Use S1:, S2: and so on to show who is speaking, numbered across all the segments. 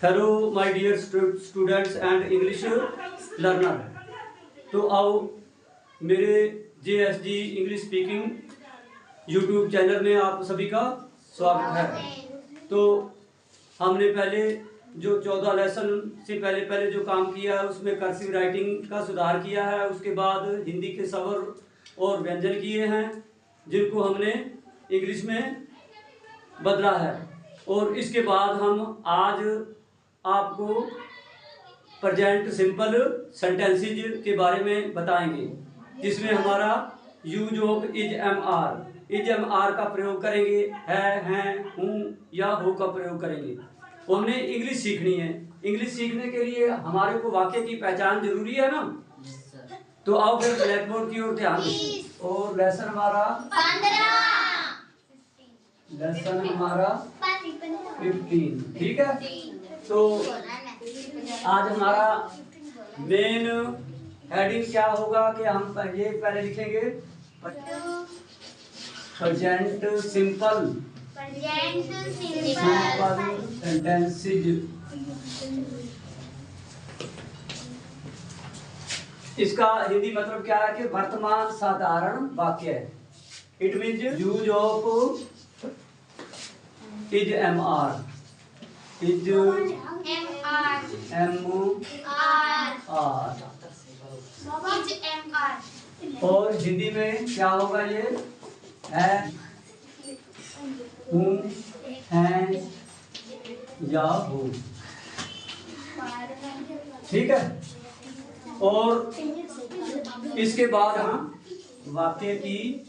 S1: Hello my dear students and English learner. तो आओ मेरे JSG English speaking YouTube channel में आप सभी का स्वागत है। तो हमने पहले जो 14 लेसन से पहले जो काम किया है उसमें कर्सिव राइटिंग का सुधार किया है। उसके बाद हिंदी के स्वर और व्यंजन किए हैं जिनको हमने इंग्लिश में बदला है। और इसके बाद हम आज आपको प्रेजेंट सिंपल सेंटेंसेज के बारे में बताएंगे जिसमें हमारा use of is am are का प्रयोग करेंगे, है, हैं, हूँ या हो का प्रयोग करेंगे। तो हमने इंग्लिश सीखनी है। इंग्लिश सीखने के लिए हमारे को वाक्य की पहचान जरूरी है ना। तो आओ फिर ब्लैक बोर्ड की ओर ध्यान दें। और लेसन हमारा 15, ठीक है। तो आज हमारा मेन हेडिंग क्या होगा कि हम ये पहले लिखेंगे प्रेजेंट सिंपल सेंटेंसेज। इसका हिंदी मतलब क्या है कि वर्तमान साधारण वाक्य है। It means use of is am are, is am are, और हिंदी में क्या होगा ये है, हूँ, हैं या हो, ठीक है। और इसके बाद हम वाक्य की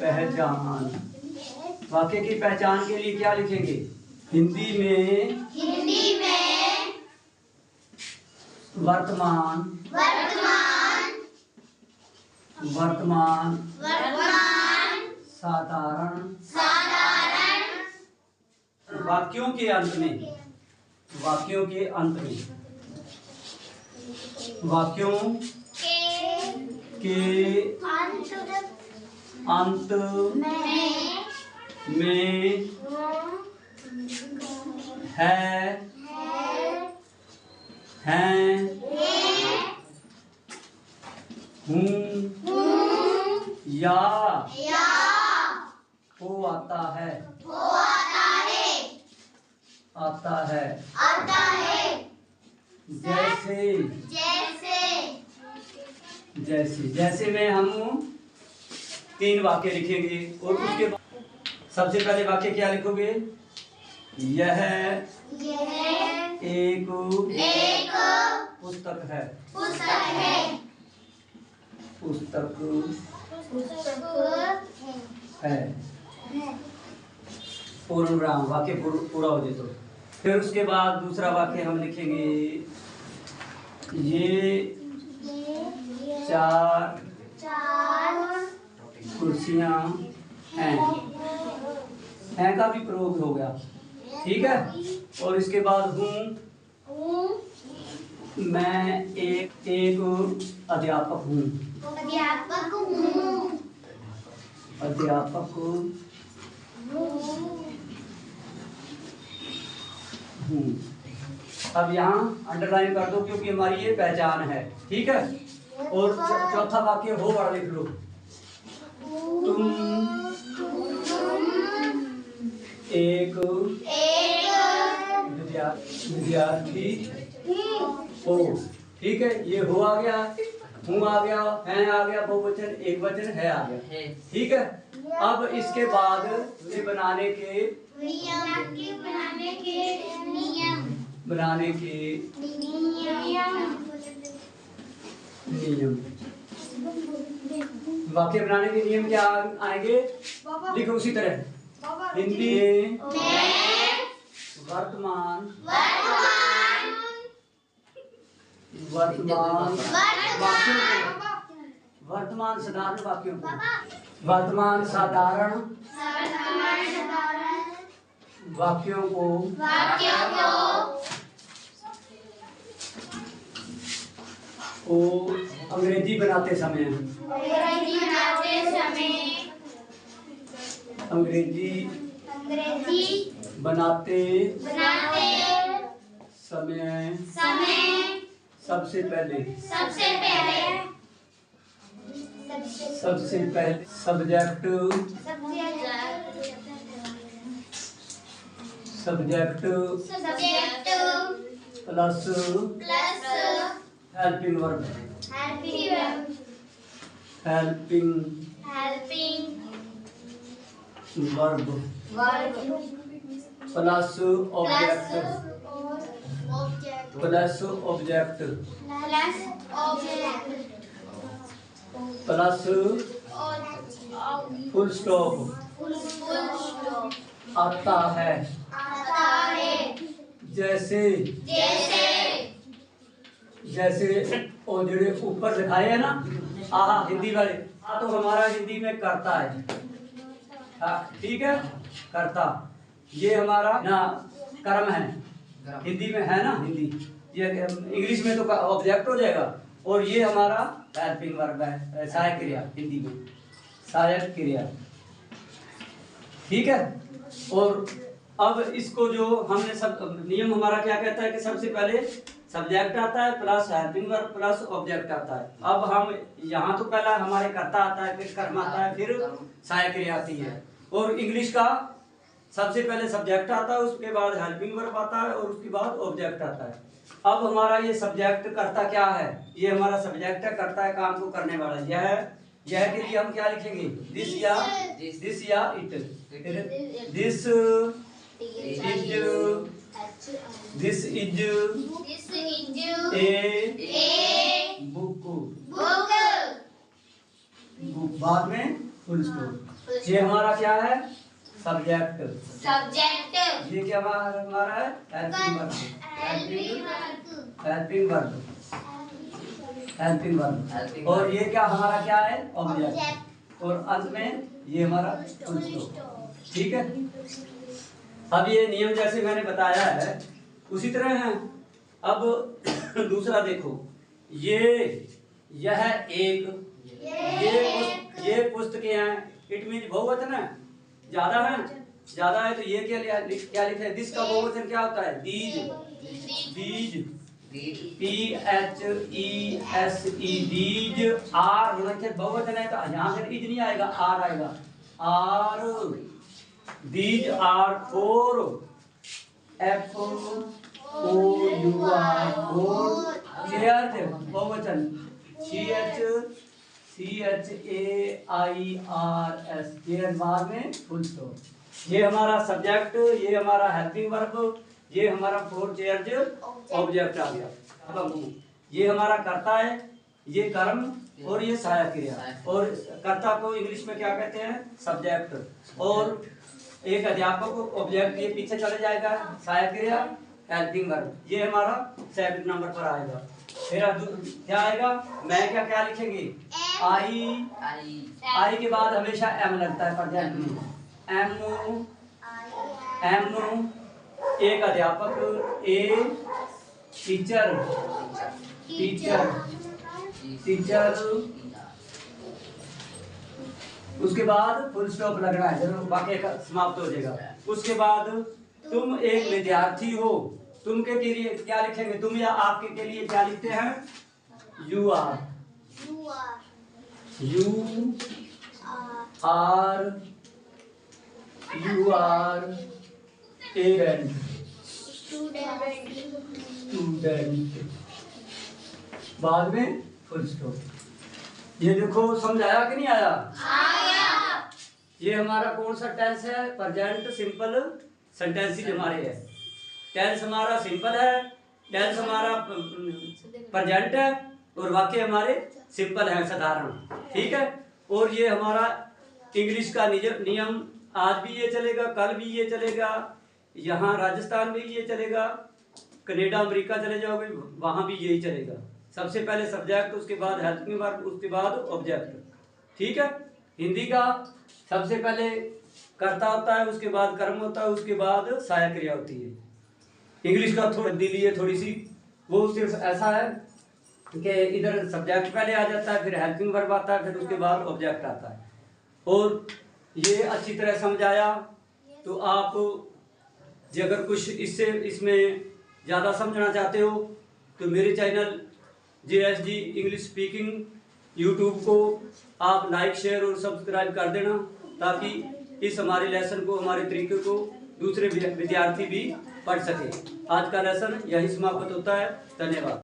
S1: पहचान, वाक्य की पहचान के लिए क्या लिखेंगे हिंदी में वर्तमान साधारण वाक्यों के अंत में है, हैं, हूँ या हो आता है। जैसे में हम 3 वाक्य लिखेंगे। और उसके बाद सबसे पहले वाक्य क्या लिखोगे, यह एक पुस्तक है। पूर्ण विराम, वाक्य पूरा हो जाए तो फिर उसके बाद दूसरा वाक्य हम लिखेंगे, ये 4 कुर्सियां हैं। हैं का भी प्रयोग हो गया, ठीक है। और इसके बाद हूँ, मैं एक अध्यापक हूँ। अब यहाँ अंडरलाइन कर दो क्योंकि हमारी ये पहचान है, ठीक है। और चौथा वाक्य हो वाला लिख लो, तुम एक विद्यार्थी हो, ठीक है। ये हो आ गया, हूँ आ गया, हैं आ गया, बहुवचन, एक वचन है आ गया, ठीक है। अब इसके बाद ये बनाने के नियम, वाक्य बनाने के नियम क्या आएंगे, लिखो उसी तरह। हिंदी में वर्तमान साधारण वाक्यों को, वर्तमान साधारण वाक्यों को अंग्रेजी बनाते समय बनाते
S2: बनाते
S1: समय
S2: समय
S1: सबसे पहले
S2: सबसे पहले
S1: subject plus helping verb plus object plus full stop आता है जैसे और जो ऊपर दिखाए है ना हिंदी वाले तो हमारा हिंदी में करता है। ठीक है, करता ये हमारा ना कर्म है, हिंदी में है ना, हिंदी ये इंग्लिश में तो ऑब्जेक्ट हो जाएगा। और ये हमारा हेल्पिंग वर्ब है, सहायक क्रिया, हिंदी में सहायक क्रिया। ठीक है, और अब इसको जो हमने सब नियम हमारा क्या कहता है कि सबसे पहले सब्जेक्ट आता है plus helping verb plus object आता है। अब हम यहाँ तो पहला हमारे कर्ता आता है, फिर कर्म आता है, फिर सहायक क्रिया आती है। और इंग्लिश का सबसे पहले सब्जेक्ट आता है, उसके बाद हेल्पिंग वर्ब आता है और उसके बाद ऑब्जेक्ट आता है। अब हमारा ये सब्जेक्ट करता क्या है, ये हमारा सब्जेक्ट है, करता है काम को करने वाला। यह के लिए हम क्या लिखेंगे, दिस या it. This is a book, बाद में फुल स्टॉप। ये हमारा क्या है, सब्जेक्ट। ये क्या हमारा है, हेल्पिंग वर्ब। और ये क्या हमारा क्या है, ऑब्जेक्ट। और अंत में ये हमारा फुल स्टॉप। ठीक है, अब ये नियम जैसे मैंने बताया है उसी तरह है। अब दूसरा देखो, यह एक, ये पुस्तकें हैं, इट मीन बहुवचन है, ज्यादा है तो ये क्या लिखा है, दिस का बहुवचन क्या होता है, दीज PHESE दीज। आर होना चाहिए, बहुवचन है तो यहाँ से इज नहीं आएगा, आर आएगा। Are these are four, FOUR chairs बहुवचन, CHAIRS चेयर, बाद में फुल स्टॉप। ये हमारा सब्जेक्ट, ये हमारा हेल्पिंग वर्ब, ये हमारा फोर चेयर्स ऑब्जेक्ट आ गया। ये हमारा कर्ता है, ये कर्म, और ये सहायक क्रिया। और कर्ता को इंग्लिश में क्या कहते हैं, सब्जेक्ट। और एक अध्यापक ऑब्जेक्ट, ये पीछे चले जाएगा, सहायक क्रिया हेल्पिंग वर्ब। ये हमारा 7 नंबर पर आएगा। फिर क्या आएगा, मैं क्या लिखेंगे, आई के बाद हमेशा एम लगता है प्रेजेंट में, एम एक अध्यापक, ए टीचर, उसके बाद फुल स्टॉप लगना है, जब वाक्य का समाप्त हो जाएगा। उसके बाद तुम एक विद्यार्थी हो, तुम के लिए क्या लिखेंगे, तुम या आपके के लिए क्या लिखते हैं, यू आर ए स्टूडेंट, बाद में फुल स्टॉप। ये देखो समझाया कि नहीं आया? ये हमारा कौन सा टेंस है, प्रेजेंट सिंपल सेंटेंस हमारे है। टेंस हमारा सिंपल है, टेंस हमारा प्रेजेंट है, और वाक्य हमारे सिंपल है, साधारण। ठीक है, और ये हमारा इंग्लिश का नियम आज भी ये चलेगा, कल भी ये चलेगा, यहाँ राजस्थान में ये चलेगा, कनाडा अमेरिका चले जाओगे वहां भी यही चलेगा। सबसे पहले सब्जेक्ट, उसके बाद हेल्पिंग वर्ब, उसके बाद ऑब्जेक्ट। ठीक है, हिंदी का सबसे पहले कर्ता होता है, उसके बाद कर्म होता है, उसके बाद सहायक क्रिया होती है। इंग्लिश का थोड़ी तब्दीली है थोड़ी सी, वो सिर्फ ऐसा है कि इधर सब्जेक्ट पहले आ जाता है, फिर हेल्पिंग वर्ब आता है, फिर उसके बाद ऑब्जेक्ट आता है। और ये अच्छी तरह समझ आया तो आप जी अगर कुछ इसमें ज़्यादा समझना चाहते हो तो मेरे channel JSG English speaking YouTube को आप लाइक शेयर और सब्सक्राइब कर देना, ताकि इस हमारे लेसन को, हमारे तरीके को दूसरे विद्यार्थी भी पढ़ सके। आज का लेसन यही समाप्त होता है। धन्यवाद।